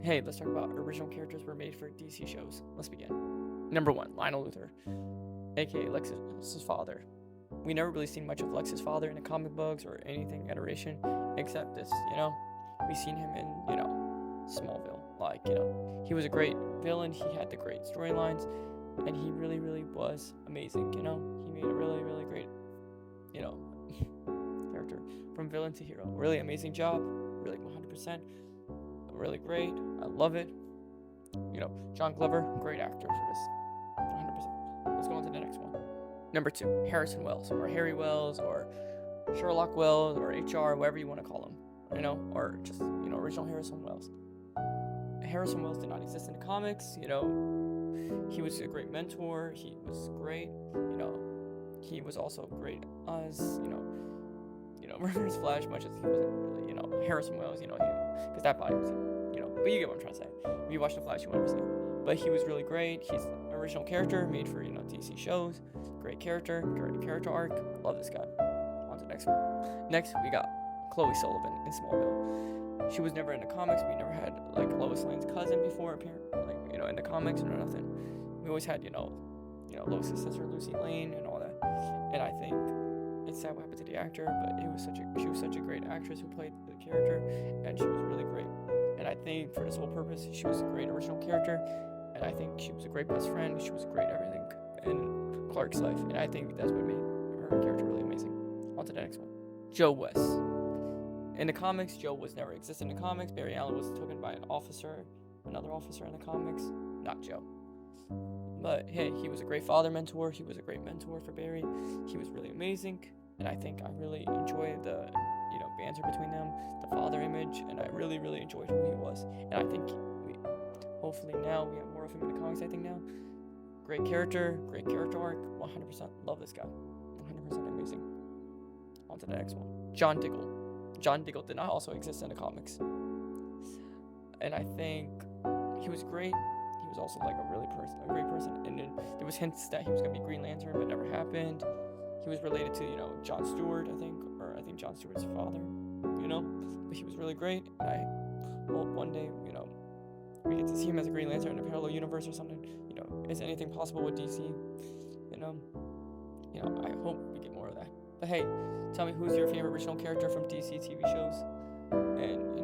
Hey, let's talk about original characters were made for DC shows. Let's begin. Number 1, Lionel Luthor, aka Lex's father. We never really seen much of Lex's father in the comic books or anything iteration, except this, we seen him in, Smallville. He was a great villain, he had the great storylines, and he really, really was amazing, He made a really, really great, character from villain to hero. Really amazing job, really 100%, really great, I love it. John Glover, great actor for this, 100%. Let's go on to the next one. Number 2, Harrison Wells, or Harry Wells, or Sherlock Wells, or HR, whatever you want to call him, or just, original Harrison Wells. Harrison Wells did not exist in the comics, he was a great mentor, he was great, he was also great as, Reverse Flash, much as he wasn't really, Harrison Wells, because that body was, but you get what I'm trying to say. If you watch The Flash, you understand. But he was really great. He's an original character made for, DC shows. Great character, great character arc. Love this guy. On to the next one. Next, we got Chloe Sullivan in Smallville. She was never in the comics. We never had, Lois Lane's cousin before, in the comics or nothing. We always had, Lois's sister, Lucy Lane, and all that. And I think it's sad what happened to the actor, but she was such a great actress who played the character, and she was really great. And I think for this whole purpose, she was a great original character, and I think she was a great best friend. She was a great everything in Clark's life, and I think that's what made her character really amazing. On to the next one. Joe West. In the comics, Joe was never existed in the comics. Barry Allen was taken by another officer in the comics, not Joe. But hey, he was a great father mentor. He was a great mentor for Barry. He was really amazing, and I think I really enjoyed the banter between them, the father image, and I really, really enjoyed who he was. And I think hopefully now we have more of him in the comics. I think now, great character arc, 100%. Love this guy, 100% amazing. On to the next one. John Diggle. John Diggle did not also exist in the comics, and I think he was great. He was also a great person, and then there was hints that he was gonna be Green Lantern, but it never happened. He was related to John Stewart, I think John Stewart's father, but he was really great, and I hope one day we get to see him as a Green Lantern in a parallel universe or something. Is anything possible with DC? I hope we get more of that. But hey, tell me, who's your favorite original character from DC TV shows, and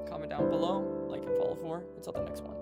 comment down below, like and follow for. Until the next one.